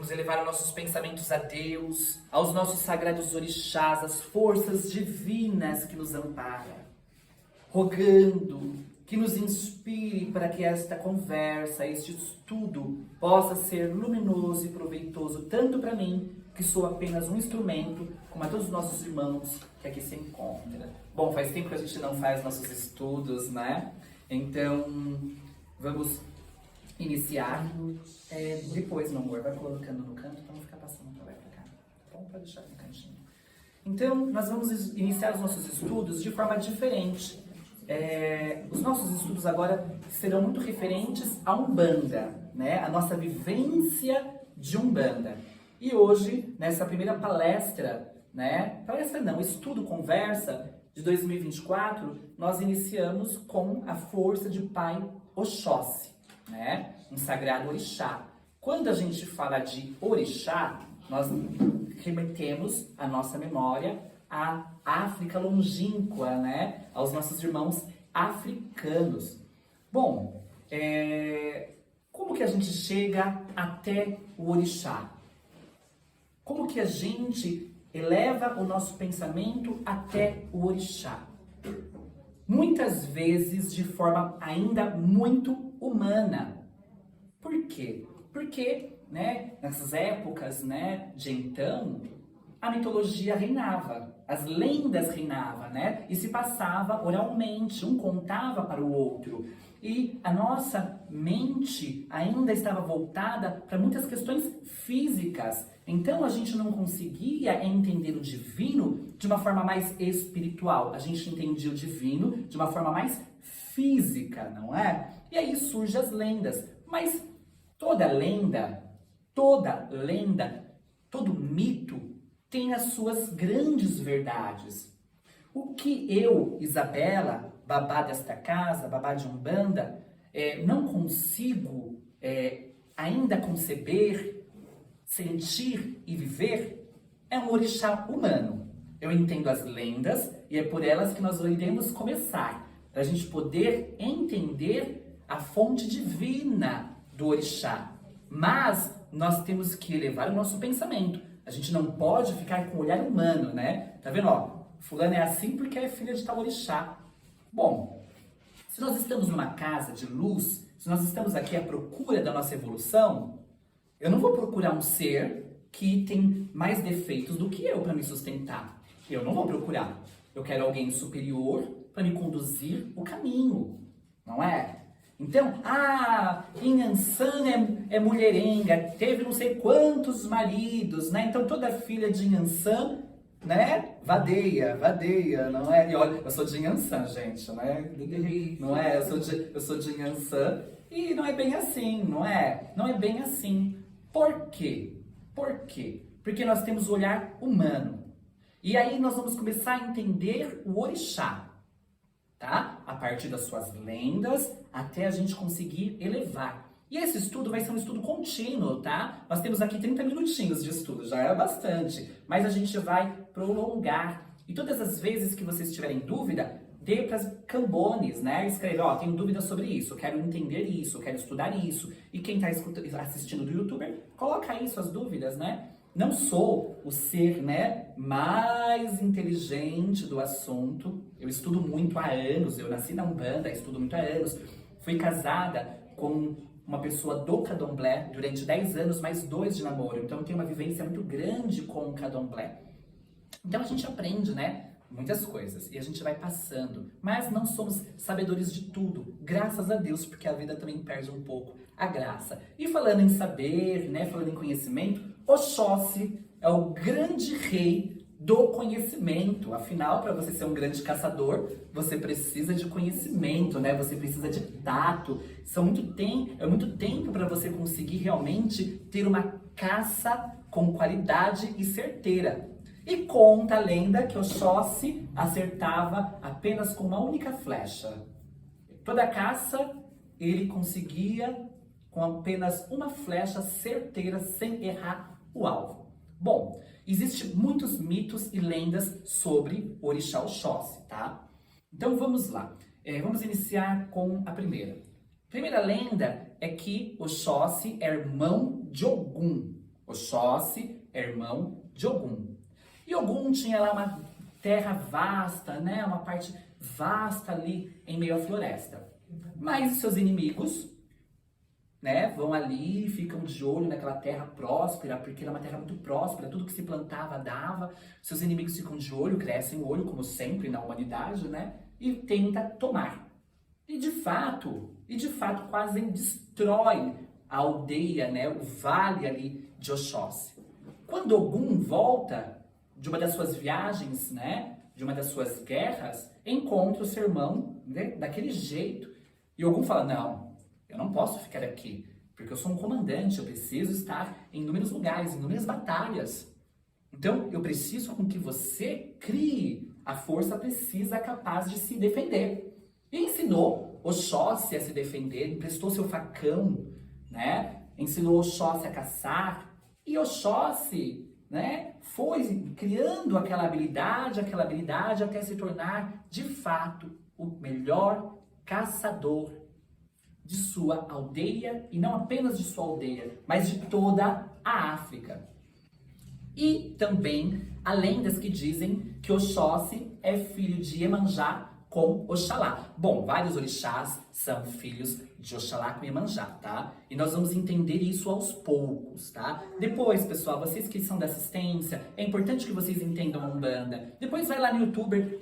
Vamos elevar os nossos pensamentos a Deus, aos nossos sagrados orixás, às forças divinas que nos amparam, rogando que nos inspire para que esta conversa, este estudo, possa ser luminoso e proveitoso, tanto para mim, que sou apenas um instrumento, como a todos os nossos irmãos que aqui se encontram. Bom, faz tempo que a gente não faz nossos estudos, né? Então, vamos iniciar. Depois, meu amor, vai colocando no canto para não ficar passando para lá e para cá. Tá bom? Pode deixar no cantinho. Então, nós vamos iniciar os nossos estudos de forma diferente. Os nossos estudos agora serão muito referentes à Umbanda, né? A nossa vivência de Umbanda. E hoje, nessa primeira palestra, né? Palestra não, estudo, conversa de 2024, nós iniciamos com a força de Pai Oxóssi, né? Um sagrado orixá. Quando a gente fala de orixá, nós remetemos a nossa memória à África longínqua, né? Aos nossos irmãos africanos. Bom, como que a gente chega até o orixá? Como que a gente eleva o nosso pensamento até o orixá? Muitas vezes de forma ainda muito humana. Por quê? Porque, né, nessas épocas, né, de então, a mitologia reinava, as lendas reinavam, né, e se passava oralmente, um contava para o outro. E a nossa mente ainda estava voltada para muitas questões físicas. Então a gente não conseguia entender o divino de uma forma mais espiritual. A gente entendia o divino de uma forma mais física, não é? E aí surgem as lendas. Mas toda lenda, todo mito tem as suas grandes verdades. O que eu, Isabela, babá desta casa, babá de Umbanda, não consigo ainda conceber, sentir e viver, é um orixá humano. Eu entendo as lendas e é por elas que nós iremos começar, para a gente poder entender a fonte divina do orixá. Mas nós temos que elevar o nosso pensamento. A gente não pode ficar com o olhar humano, né? Tá vendo, ó? Fulano é assim porque é filha de tal orixá. Bom, se nós estamos numa casa de luz, se nós estamos aqui à procura da nossa evolução, eu não vou procurar um ser que tem mais defeitos do que eu para me sustentar. Eu não vou procurar. Eu quero alguém superior para me conduzir o caminho, não é? Então, Inhansã é mulherenga, teve não sei quantos maridos, né? Então toda filha de Inhansã, né? Vadeia, não é? E olha, eu sou de Inhansã, gente, né? Não é? Eu sou de Inhansã e não é bem assim, não é? Não é bem assim. Por quê? Por quê? Porque nós temos o olhar humano. E aí nós vamos começar a entender o orixá, tá? A partir das suas lendas, até a gente conseguir elevar. E esse estudo vai ser um estudo contínuo, tá? Nós temos aqui 30 minutinhos de estudo, já é bastante. Mas a gente vai prolongar. E todas as vezes que vocês tiverem dúvida, dê para as cambones, né? Escreve, ó, tenho dúvida sobre isso, quero entender isso, quero estudar isso. E quem está assistindo do YouTuber, coloca aí suas dúvidas, né? Não sou o ser, né, mais inteligente do assunto. Eu estudo muito há anos, eu nasci na Umbanda, estudo muito há anos. Fui casada com uma pessoa do Candomblé durante 10 anos, mais 2 de namoro. Então eu tenho uma vivência muito grande com o Candomblé. Então a gente aprende, né, muitas coisas e a gente vai passando. Mas não somos sabedores de tudo, graças a Deus, porque a vida também perde um pouco a graça. E falando em saber, né, falando em conhecimento, Oxóssi é o grande rei do conhecimento. Afinal, para você ser um grande caçador, você precisa de conhecimento, né? Você precisa de tato. É muito tempo para você conseguir realmente ter uma caça com qualidade e certeira. E conta a lenda que Oxóssi acertava apenas com uma única flecha. Toda a caça ele conseguia com apenas uma flecha certeira, sem errar o alvo. Bom, existem muitos mitos e lendas sobre o orixá Oxóssi, tá? Então vamos lá. Vamos iniciar com a primeira. A primeira lenda é que Oxóssi é irmão de Ogum. Oxóssi é irmão de Ogum. E Ogum tinha lá uma terra vasta, né? Uma parte vasta ali em meio à floresta. Mas seus inimigos, né, vão ali, ficam de olho naquela terra próspera, porque era uma terra muito próspera, tudo que se plantava dava. Seus inimigos ficam de olho, crescem o olho, como sempre na humanidade, né? E tenta tomar. E de fato quase destrói a aldeia, né, o vale ali de Oxóssi. Quando Ogum volta de uma das suas viagens, né, de uma das suas guerras, encontra o seu irmão, né, daquele jeito. E Ogum fala, não, eu não posso ficar aqui, porque eu sou um comandante, eu preciso estar em inúmeros lugares, em inúmeras batalhas. Então, eu preciso com que você crie a força precisa capaz de se defender. E ensinou Oxóssi a se defender, emprestou seu facão, né? Ensinou Oxóssi a caçar. E Oxóssi, né, foi criando aquela habilidade até se tornar, de fato, o melhor caçador de sua aldeia, e não apenas de sua aldeia, mas de toda a África. E também há lendas que dizem que Oxóssi é filho de Iemanjá com Oxalá. Bom, vários orixás são filhos de Oxalá com Iemanjá, tá? E nós vamos entender isso aos poucos, tá? Depois, pessoal, vocês que são da assistência, é importante que vocês entendam a Umbanda. Depois vai lá no YouTube,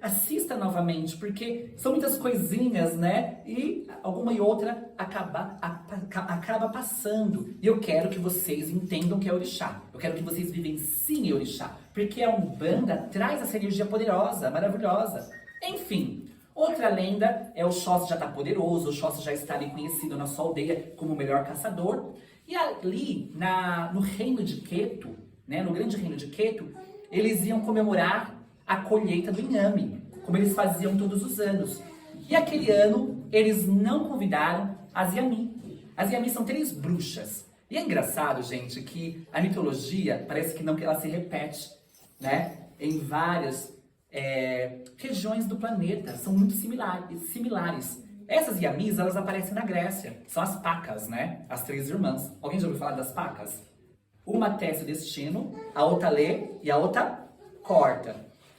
assista novamente, porque são muitas coisinhas, né? E alguma e outra acaba passando. E eu quero que vocês entendam que é orixá. Eu quero que vocês vivenciem orixá, porque a Umbanda traz essa energia poderosa, maravilhosa. Enfim, outra lenda é Oxóssi já está poderoso, Oxóssi já está ali conhecido na sua aldeia como o melhor caçador. E ali no reino de Queto, né, no grande reino de Queto, eles iam comemorar a colheita do inhame, como eles faziam todos os anos. E aquele ano, eles não convidaram as Yami. As Yami são 3 bruxas. E é engraçado, gente, que a mitologia parece que não, que ela se repete, né, em várias regiões do planeta, são muito similares. Essas Yamis, elas aparecem na Grécia, são as Pacas, né? As 3 irmãs. Alguém já ouviu falar das Pacas? Uma tece o destino, a outra lê e a outra corta.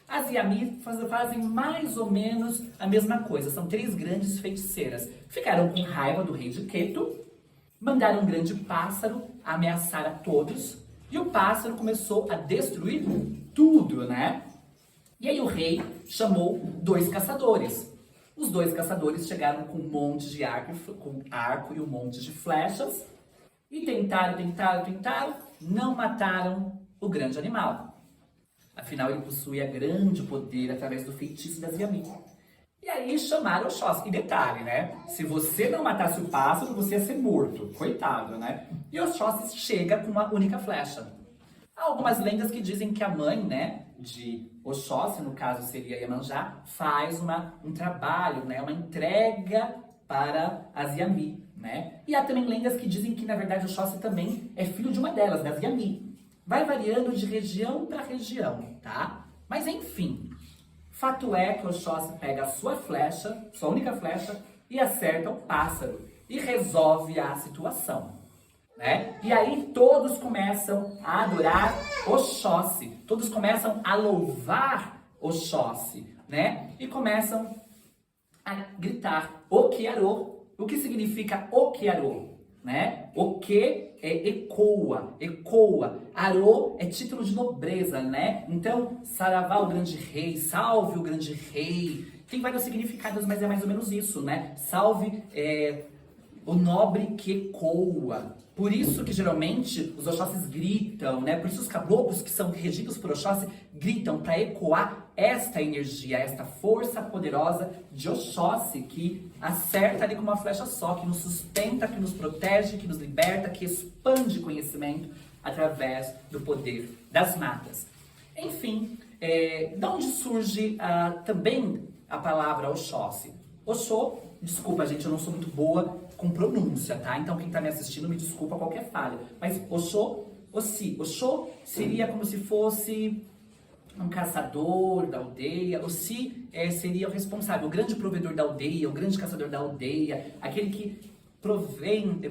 As Yamis fazem mais ou menos a mesma coisa, são 3 grandes feiticeiras. Ficaram com raiva do rei de Queto, mandaram um grande pássaro ameaçar a todos, e o pássaro começou a destruir tudo, né? E aí o rei chamou 2 caçadores. Os 2 caçadores chegaram com um monte de arco e um monte de flechas e tentaram, não mataram o grande animal. Afinal, ele possuía grande poder através do feitiço das Yami. E aí chamaram Oxóssi. E detalhe, né? Se você não matasse o pássaro, você ia ser morto. Coitado, né? E Oxóssi chega com uma única flecha. Há algumas lendas que dizem que a mãe, né, de Oxóssi, no caso seria Iemanjá, faz um trabalho, né, uma entrega para as Yami, né? E há também lendas que dizem que, na verdade, Oxóssi também é filho de uma delas, das Yami. Vai variando de região para região, tá? Mas, enfim, fato é que Oxóssi pega a sua flecha, sua única flecha, e acerta o pássaro e resolve a situação. Né? E aí todos começam a adorar Oxóssi, todos começam a louvar Oxóssi, né? E começam a gritar Okearô. O que significa Okearô? Né? Oke é ecoa. Arô é título de nobreza, né? Então, Saravá, o grande rei, salve o grande rei. Tem vários significados, mas é mais ou menos isso, né? Salve o nobre que ecoa. Por isso que geralmente os Oxóssis gritam, né? Por isso os caboclos que são regidos por Oxóssi gritam para ecoar esta energia, esta força poderosa de Oxóssi que acerta ali com uma flecha só, que nos sustenta, que nos protege, que nos liberta, que expande conhecimento através do poder das matas. Enfim, de onde surge também a palavra Oxóssi? Oxô, desculpa gente, eu não sou muito boa com pronúncia, tá? Então quem tá me assistindo me desculpa qualquer falha. Mas Oxô seria como se fosse um caçador da aldeia. Ossi seria o responsável, o grande provedor da aldeia, o grande caçador da aldeia, aquele que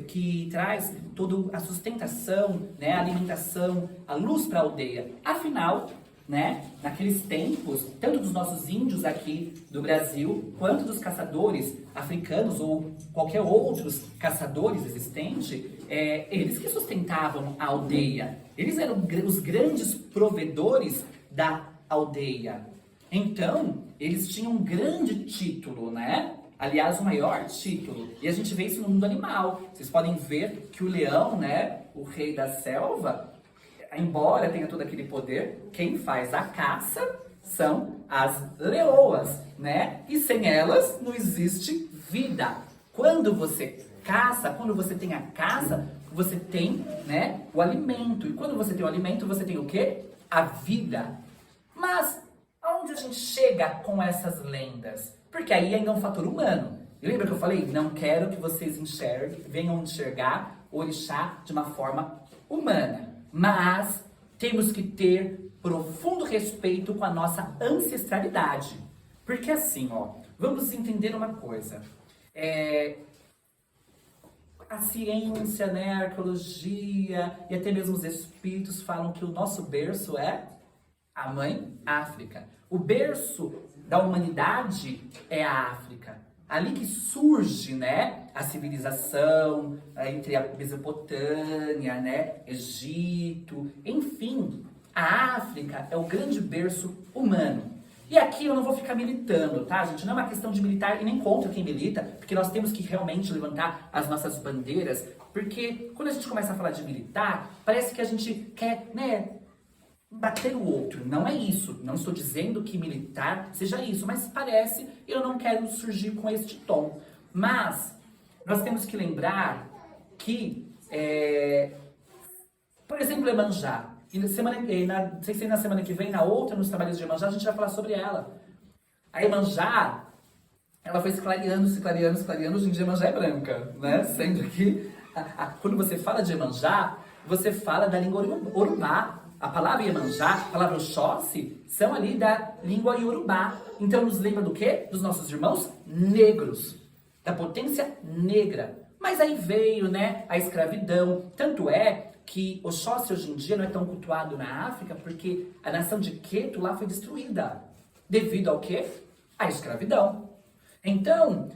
que traz toda a sustentação, né, a alimentação, a luz para a aldeia. Afinal, né, naqueles tempos, tanto dos nossos índios aqui do Brasil, quanto dos caçadores africanos ou qualquer outros caçadores existentes, eles que sustentavam a aldeia. Eles eram os grandes provedores da aldeia. Então, eles tinham um grande título, né? Aliás, o maior título. E a gente vê isso no mundo animal. Vocês podem ver que o leão, né, o rei da selva, embora tenha todo aquele poder, quem faz a caça são as leoas, né? E sem elas não existe vida. Quando você caça, quando você tem a caça, você tem, né, o alimento. E quando você tem o alimento, você tem o quê? A vida. Mas aonde a gente chega com essas lendas? Porque aí ainda é um fator humano. E lembra que eu falei? Não quero que vocês venham enxergar o orixá de uma forma humana. Mas temos que ter profundo respeito com a nossa ancestralidade. Porque assim, ó, vamos entender uma coisa. A ciência, né, a arqueologia e até mesmo os espíritos falam que o nosso berço é a mãe África. O berço da humanidade é a África. Ali que surge, né, a civilização entre a Mesopotâmia, né, Egito, enfim, a África é o grande berço humano. E aqui eu não vou ficar militando, tá, gente? Não é uma questão de militar e nem contra quem milita, porque nós temos que realmente levantar as nossas bandeiras, porque quando a gente começa a falar de militar, parece que a gente quer, né, bater o outro. Não é isso. Não estou dizendo que militar seja isso, mas parece, e eu não quero surgir com este tom. Mas nós temos que lembrar que, por exemplo, Iemanjá. E não sei se na semana que vem, na outra, nos trabalhos de Iemanjá, a gente vai falar sobre ela. A Iemanjá, ela foi se clareando. Hoje em dia Iemanjá é branca, né? Sendo que, quando você fala de Iemanjá, você fala da língua Urubá. A palavra Iemanjá, a palavra Oxóssi, são ali da língua Iorubá. Então nos lembra do quê? Dos nossos irmãos negros, da potência negra. Mas aí veio, né, a escravidão. Tanto é que Oxóssi hoje em dia não é tão cultuado na África porque a nação de Queto lá foi destruída. Devido ao quê? À escravidão. Então,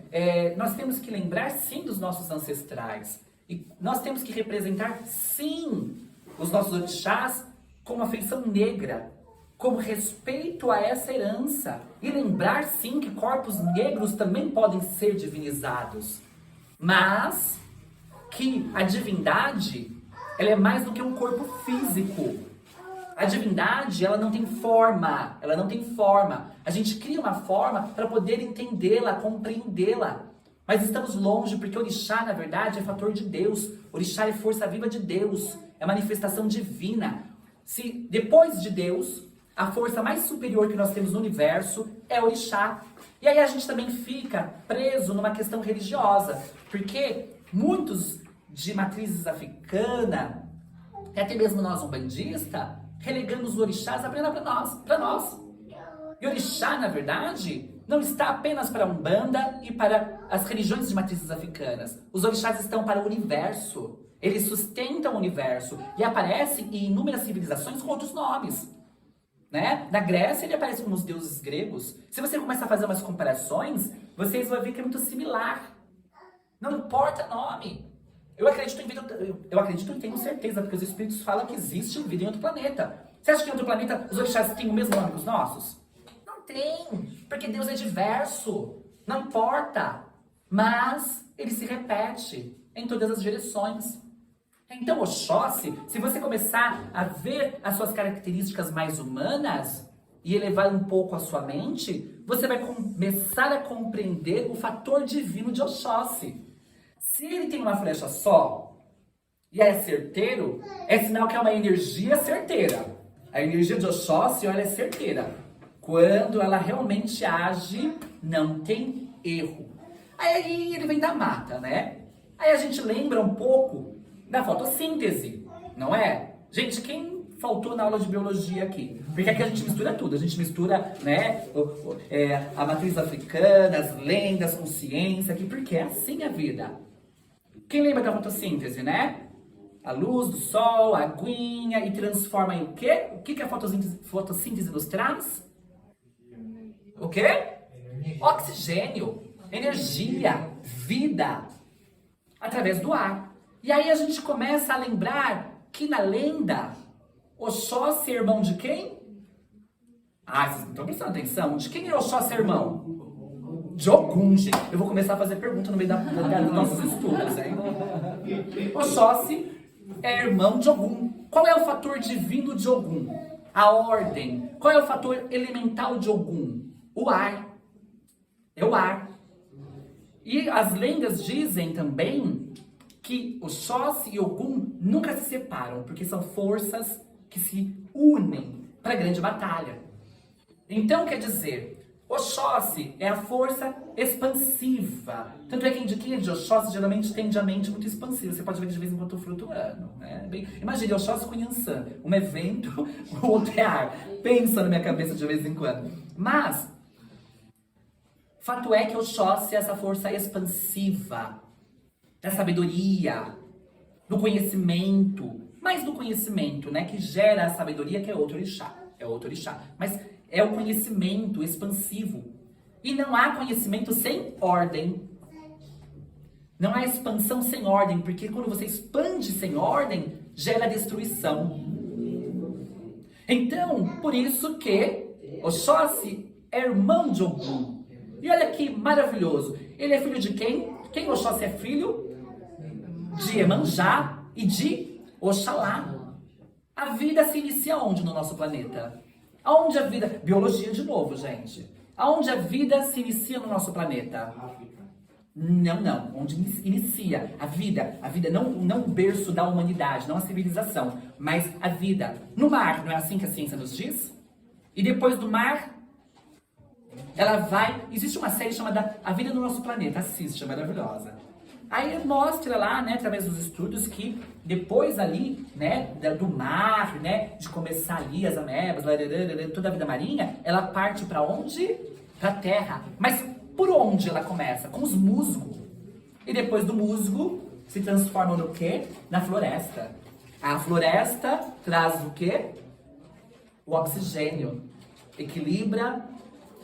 nós temos que lembrar sim dos nossos ancestrais. E nós temos que representar sim os nossos orixás como afeição negra, como respeito a essa herança. E lembrar sim que corpos negros também podem ser divinizados. Mas que a divindade, ela é mais do que um corpo físico. A divindade, ela não tem forma, A gente cria uma forma para poder entendê-la, compreendê-la. Mas estamos longe, porque orixá, na verdade, é fator de Deus. Orixá é força viva de Deus, é manifestação divina. Se depois de Deus, a força mais superior que nós temos no universo é orixá. E aí a gente também fica preso numa questão religiosa, porque muitos de matrizes africana, e até mesmo nós umbandistas, relegamos os orixás apenas para nós. E orixá, na verdade, não está apenas para a Umbanda e para as religiões de matrizes africanas. Os orixás estão para o universo. Eles sustentam o universo e aparecem em inúmeras civilizações com outros nomes. Né? Na Grécia ele aparece como os deuses gregos. Se você começar a fazer umas comparações, vocês vão ver que é muito similar. Não importa nome. Eu acredito em vida, eu acredito e tenho certeza, porque os espíritos falam que existe vida em outro planeta. Você acha que em outro planeta os orixás têm o mesmo nome que os nossos? Não tem, porque Deus é diverso. Não importa. Mas ele se repete em todas as direções. Então, Oxóssi, se você começar a ver as suas características mais humanas e elevar um pouco a sua mente, você vai começar a compreender o fator divino de Oxóssi. Se ele tem uma flecha só e é certeiro, é sinal que é uma energia certeira. A energia de Oxóssi, olha, é certeira. Quando ela realmente age, não tem erro. Aí ele vem da mata, né? Aí a gente lembra um pouco da fotossíntese, não é? Gente, quem faltou na aula de biologia aqui? Porque aqui a gente mistura tudo. A gente mistura, né, a matriz africana, as lendas com ciência aqui, porque é assim a vida. Quem lembra da fotossíntese, né? A luz do sol, a aguinha, e transforma em o quê? O que que a fotossíntese nos traz? O quê? Oxigênio, energia, vida, através do ar. E aí a gente começa a lembrar que na lenda, Oxóssi é irmão de quem? Ah, vocês não estão prestando atenção. De quem é Oxóssi irmão? De Ogum, gente. Eu vou começar a fazer pergunta no meio dos nossos estudos, hein? Oxóssi é irmão de Ogum. Qual é o fator divino de Ogum? A ordem. Qual é o fator elemental de Ogum? O ar. É o ar. E as lendas dizem também que Oxóssi e Ogum nunca se separam, porque são forças que se unem para a grande batalha. Então, quer dizer, Oxóssi é a força expansiva. Tanto é que quem é de Oxóssi geralmente tende a mente muito expansiva. Você pode ver que de vez em quando eu tô flutuando. Né? Imagine Oxóssi com Yansan. Um evento, o outro é ar. Pensa na minha cabeça de vez em quando. Mas, fato é que Oxóssi é essa força expansiva, da sabedoria, do conhecimento. Mais do conhecimento, né? Que gera a sabedoria, que é outro orixá. É outro orixá. Mas é o conhecimento expansivo. E não há conhecimento sem ordem. Não há expansão sem ordem, porque quando você expande sem ordem, gera destruição. Então, por isso que Oxóssi é irmão de Ogum. E olha que maravilhoso. Ele é filho de quem? Quem Oxóssi é filho? De Iemanjá e de Oxalá. A vida se inicia onde no nosso planeta? Aonde a vida... Biologia de novo, gente. Aonde a vida se inicia no nosso planeta? Não. Onde inicia a vida. A vida não o berço da humanidade, não a civilização, mas a vida. No mar, não é assim que a ciência nos diz? E depois do mar, ela vai... Existe uma série chamada A Vida no Nosso Planeta. Assiste, é maravilhosa. Aí mostra lá, né, através dos estudos, que depois ali, né, do mar, né, de começar ali as amebas, toda a vida marinha, ela parte para onde? Para a terra. Mas por onde ela começa? Com os musgos. E depois do musgo, se transforma no quê? Na floresta. A floresta traz o quê? O oxigênio. Equilibra,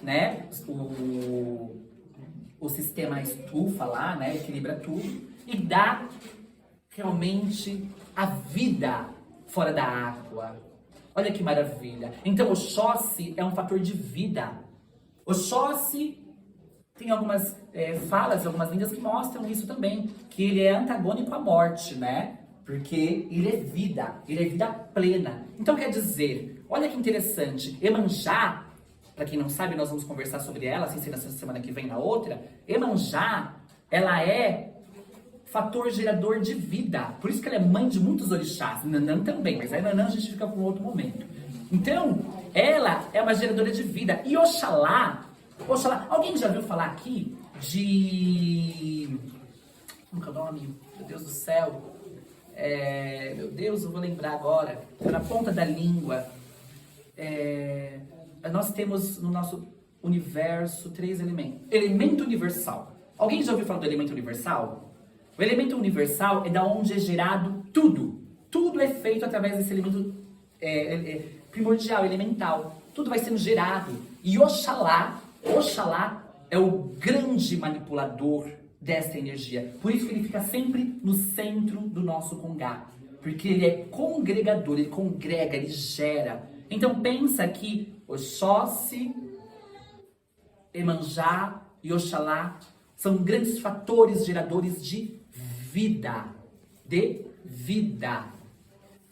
né, o sistema estufa lá, né, equilibra tudo e dá realmente a vida fora da água. Olha que maravilha. Então Oxóssi é um fator de vida. Oxóssi tem algumas falas, algumas lendas que mostram isso também, que ele é antagônico à morte, né? Porque ele é vida plena. Então quer dizer, olha que interessante, Iemanjá, para quem não sabe, nós vamos conversar sobre ela, sem ser nessa semana que vem na outra. Iemanjá, ela é fator gerador de vida. Por isso que ela é mãe de muitos orixás. Nanã também, mas aí Nanã a gente fica para um outro momento. Então, ela é uma geradora de vida. E Oxalá, alguém já viu falar aqui de... Como que é o nome? Meu Deus do céu. Meu Deus, eu vou lembrar agora. Tá na ponta da língua. Nós temos no nosso universo 3 elementos. Elemento universal. Alguém já ouviu falar do elemento universal? O elemento universal é da onde é gerado tudo. Tudo é feito através desse elemento primordial, elemental. Tudo vai sendo gerado. E Oxalá é o grande manipulador dessa energia. Por isso que ele fica sempre no centro do nosso congá. Porque ele é congregador, ele congrega, ele gera. Então pensa que Oxóssi, Iemanjá e Oxalá são grandes fatores geradores de vida.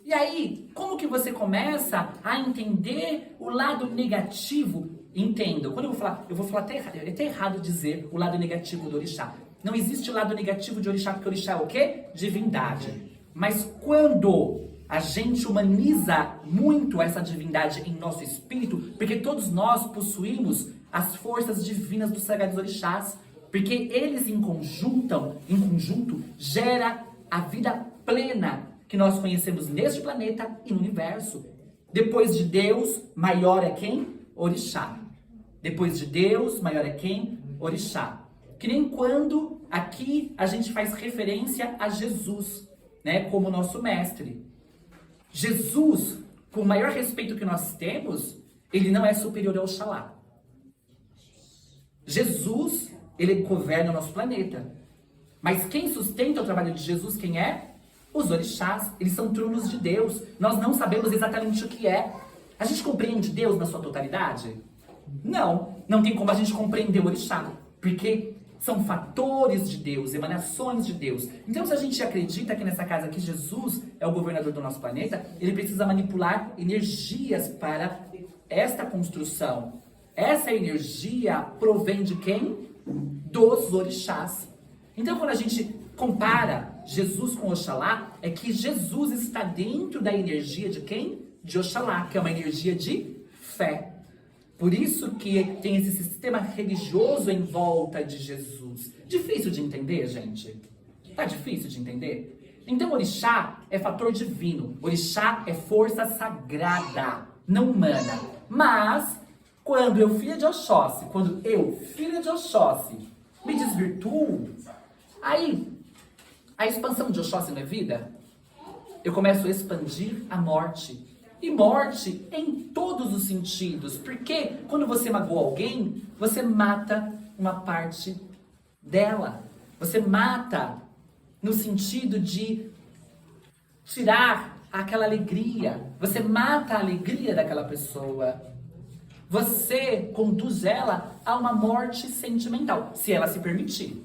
E aí, como que você começa a entender o lado negativo? Entenda, quando eu vou falar até errado, é até errado dizer o lado negativo do orixá. Não existe o lado negativo de orixá, porque orixá é o quê? Divindade. Mas quando a gente humaniza muito essa divindade em nosso espírito, porque todos nós possuímos as forças divinas dos sagrados orixás, porque eles em conjunto gera a vida plena que nós conhecemos neste planeta e no universo. Depois de Deus, maior é quem? Orixá. Depois de Deus, maior é quem? Orixá. Que nem quando aqui a gente faz referência a Jesus, né, como nosso mestre. Jesus, com o maior respeito que nós temos, ele não é superior ao Oxalá. Jesus, ele governa o nosso planeta. Mas quem sustenta o trabalho de Jesus, quem é? Os orixás. Eles são tronos de Deus. Nós não sabemos exatamente o que é. A gente compreende Deus na sua totalidade? Não. Não tem como a gente compreender o orixá. Porque são fatores de Deus, emanações de Deus. Então, se a gente acredita que nessa casa que Jesus é o governador do nosso planeta, ele precisa manipular energias para esta construção. Essa energia provém de quem? Dos orixás. Então, quando a gente compara Jesus com Oxalá, é que Jesus está dentro da energia de quem? De Oxalá, que é uma energia de fé. Por isso que tem esse sistema religioso em volta de Jesus. Difícil de entender, gente? Tá difícil de entender? Então, orixá é fator divino. Orixá é força sagrada, não humana. Mas, quando eu, filha de Oxóssi, me desvirtuo, aí a expansão de Oxóssi na vida, eu começo a expandir a morte. E morte em todos os sentidos. Porque quando você magoa alguém, você mata uma parte dela. Você mata no sentido de tirar aquela alegria. Você mata a alegria daquela pessoa. Você conduz ela a uma morte sentimental. Se ela se permitir.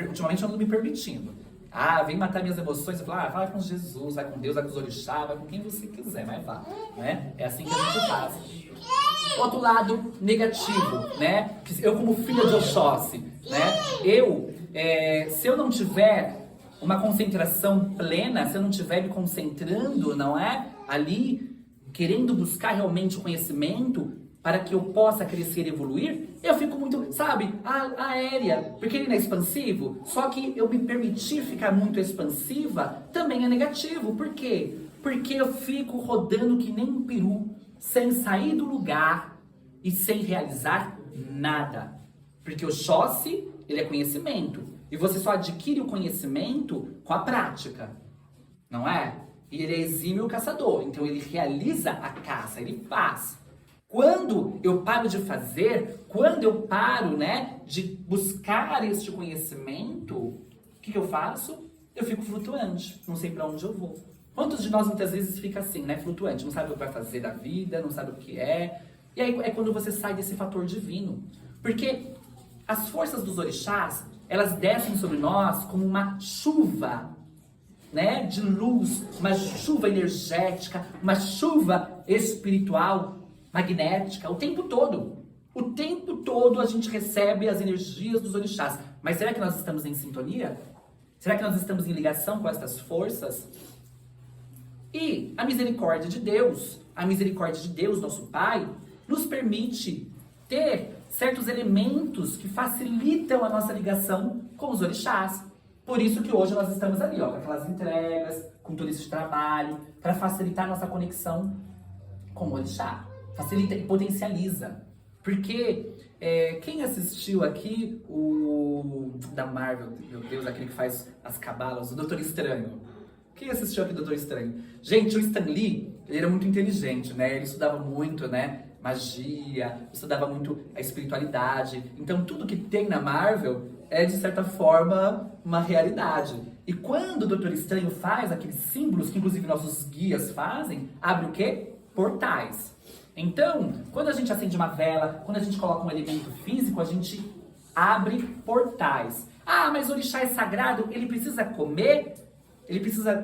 Ultimamente eu não me permitindo. Ah, vem matar minhas emoções. Eu falo, vai com Jesus, vai com Deus, vai com os orixás, vai com quem você quiser, mas vá, né? É assim que a gente faz. Outro lado negativo, né? Eu como filha de Oxóssi, né? Se eu não tiver uma concentração plena, se eu não estiver me concentrando, não é? Ali, querendo buscar realmente o conhecimento, para que eu possa crescer e evoluir, eu fico muito, sabe, aérea, porque ele não é expansivo. Só que eu me permitir ficar muito expansiva também é negativo. Por quê? Porque eu fico rodando que nem um peru, sem sair do lugar e sem realizar nada. Porque o Oxóssi, ele é conhecimento. E você só adquire o conhecimento com a prática, não é? E ele é exímio caçador, então ele realiza a caça, ele faz. Quando eu paro de fazer, quando eu paro, né, de buscar este conhecimento, o que eu faço? Eu fico flutuante, não sei para onde eu vou. Quantos de nós muitas vezes fica assim, né, flutuante, não sabe o que vai fazer da vida, não sabe o que é. E aí é quando você sai desse fator divino. Porque as forças dos orixás, elas descem sobre nós como uma chuva, né, de luz, uma chuva energética, uma chuva espiritual, magnética, o tempo todo. O tempo todo a gente recebe as energias dos orixás. Mas será que nós estamos em sintonia? Será que nós estamos em ligação com essas forças? E a misericórdia de Deus, nosso Pai, nos permite ter certos elementos que facilitam a nossa ligação com os orixás. Por isso que hoje nós estamos ali, ó, com aquelas entregas, com todo esse trabalho, para facilitar a nossa conexão com o orixá. Facilita e potencializa. Porque quem assistiu aqui o da Marvel, meu Deus, aquele que faz as cabalas, o Doutor Estranho. Quem assistiu aqui o Doutor Estranho? Gente, o Stan Lee, ele era muito inteligente, né? Ele estudava muito, né? Magia, estudava muito a espiritualidade. Então tudo que tem na Marvel é, de certa forma, uma realidade. E quando o Doutor Estranho faz aqueles símbolos, que inclusive nossos guias fazem, abre o quê? Portais. Então, quando a gente acende uma vela, quando a gente coloca um elemento físico, a gente abre portais. Ah, mas o orixá é sagrado, ele precisa comer?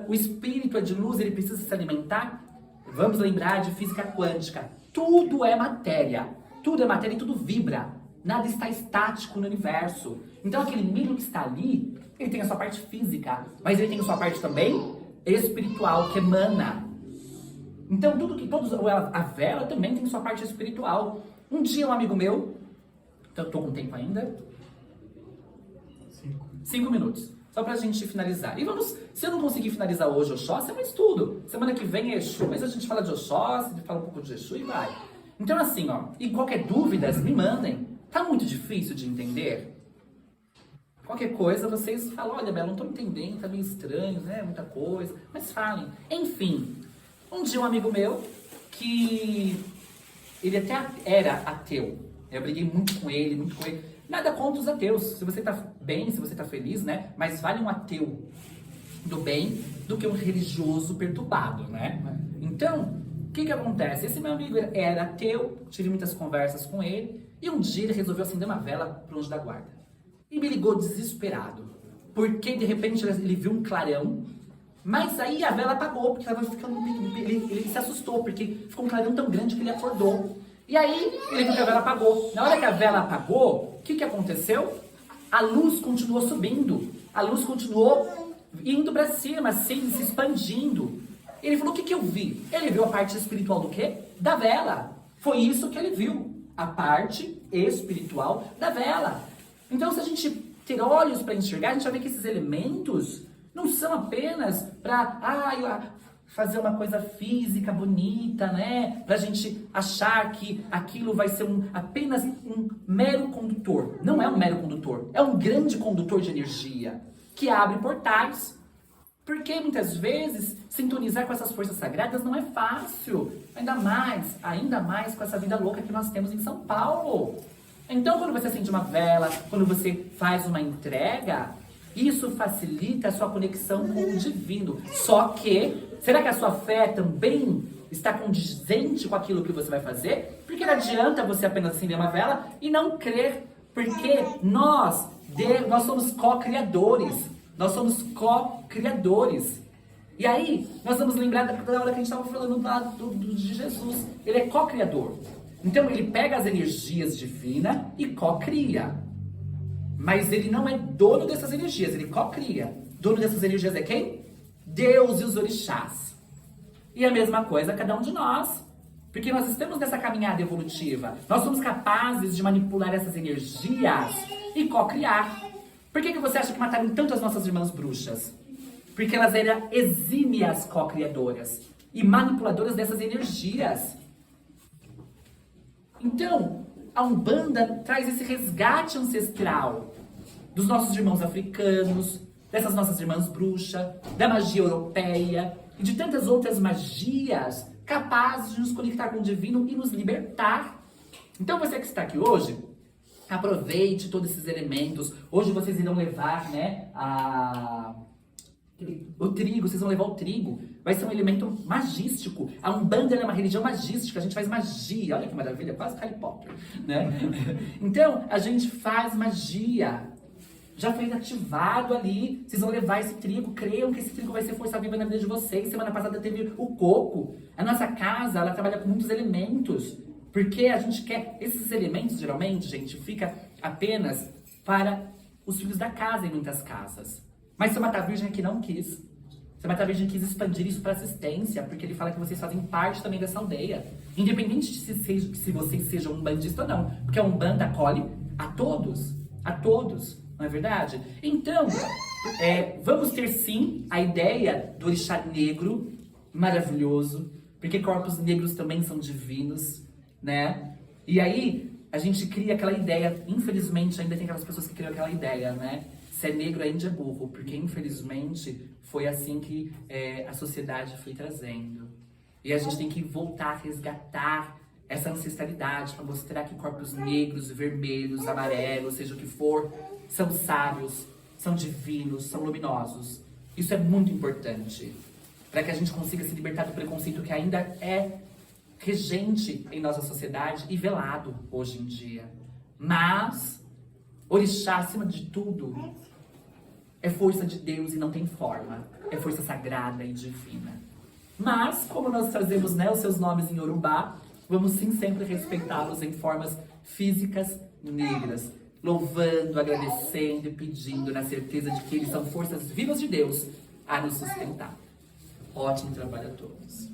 O espírito é de luz, ele precisa se alimentar? Vamos lembrar de física quântica. Tudo é matéria e tudo vibra. Nada está estático no universo. Então aquele milho que está ali, ele tem a sua parte física, mas ele tem a sua parte também espiritual, que emana. Então a vela também tem sua parte espiritual. Um dia um amigo meu, então eu tô com tempo ainda? 5 minutos. Só pra gente finalizar. E vamos, se eu não conseguir finalizar hoje Oxóssi, é um estudo. Semana que vem é Exu, mas a gente fala de Oxóssi, fala um pouco de Exu e vai. Então assim, ó, e qualquer dúvida, me mandem. Tá muito difícil de entender? Qualquer coisa, vocês falam, olha, Bela, não tô entendendo, tá meio estranho, né? Muita coisa. Mas falem. Enfim, um dia um amigo meu, que ele até era ateu. Eu briguei muito com ele, muito com ele. Nada contra os ateus. Se você tá bem, se você tá feliz, né? Mas vale um ateu do bem do que um religioso perturbado, né? Então, o que acontece? Esse meu amigo era ateu, tive muitas conversas com ele, e um dia ele resolveu acender uma vela pro anjo da guarda. E me ligou desesperado, porque de repente ele viu um clarão, mas aí a vela apagou, porque ela vai ficando. Ele se assustou, porque ficou um clarão tão grande que ele acordou. E aí ele viu que a vela apagou. Na hora que a vela apagou, o que aconteceu? A luz continuou subindo, a luz continuou indo para cima, assim, se expandindo. Ele falou, o que eu vi? Ele viu a parte espiritual do quê? Da vela. Foi isso que ele viu, a parte espiritual da vela. Então, se a gente ter olhos para enxergar, a gente vai ver que esses elementos não são apenas para fazer uma coisa física bonita, né? Pra gente achar que aquilo vai ser apenas um mero condutor. Não é um mero condutor, é um grande condutor de energia que abre portais. Porque muitas vezes sintonizar com essas forças sagradas não é fácil. Ainda mais com essa vida louca que nós temos em São Paulo. Então, quando você acende uma vela, quando você faz uma entrega, isso facilita a sua conexão com o divino. Só que, será que a sua fé também está condizente com aquilo que você vai fazer? Porque não adianta você apenas acender uma vela e não crer. Porque nós somos co-criadores. Nós somos co-criadores. E aí, nós vamos lembrar da hora que a gente estava falando lá de Jesus. Ele é co-criador. Então, ele pega as energias divinas e co-cria. Mas ele não é dono dessas energias, ele co-cria. Dono dessas energias é quem? Deus e os orixás. E a mesma coisa cada um de nós. Porque nós estamos nessa caminhada evolutiva. Nós somos capazes de manipular essas energias e co-criar. Por que você acha que mataram tanto as nossas irmãs bruxas? Porque elas eram exímias co-criadoras e manipuladoras dessas energias. Então, a Umbanda traz esse resgate ancestral dos nossos irmãos africanos, dessas nossas irmãs bruxas, da magia europeia e de tantas outras magias capazes de nos conectar com o divino e nos libertar. Então, você que está aqui hoje, aproveite todos esses elementos. Hoje vocês irão levar, né, o trigo, vocês vão levar o trigo. Vai ser um elemento magístico. A Umbanda é uma religião magística, a gente faz magia. Olha que maravilha, quase Harry Potter, né? Então, a gente faz magia. Já foi ativado ali. Vocês vão levar esse trigo. Creiam que esse trigo vai ser força viva na vida de vocês. Semana passada teve o coco. A nossa casa, ela trabalha com muitos elementos. Porque a gente quer... Esses elementos, geralmente, gente, fica apenas para os filhos da casa em muitas casas. Mas São Mata Virgem aqui não quis. São Mata Virgem quis expandir isso para assistência, porque ele fala que vocês fazem parte também dessa aldeia. Independente de se vocês sejam umbandistas ou não. Porque a Umbanda acolhe a todos. A todos. Não é verdade? Então, vamos ter sim a ideia do orixá negro, maravilhoso. Porque corpos negros também são divinos, né? E aí, a gente cria aquela ideia. Infelizmente, ainda tem aquelas pessoas que criam aquela ideia, né? Se é negro, ainda é burro, porque infelizmente foi assim que a sociedade foi trazendo. E a gente tem que voltar a resgatar essa ancestralidade para mostrar que corpos negros, vermelhos, amarelos, seja o que for, são sábios, são divinos, são luminosos. Isso é muito importante para que a gente consiga se libertar do preconceito que ainda é regente em nossa sociedade e velado hoje em dia. Mas orixá, acima de tudo, é força de Deus e não tem forma. É força sagrada e divina. Mas, como nós trazemos, né, os seus nomes em Yorubá, vamos sim sempre respeitá-los em formas físicas negras. Louvando, agradecendo e pedindo na certeza de que eles são forças vivas de Deus a nos sustentar. Ótimo trabalho a todos.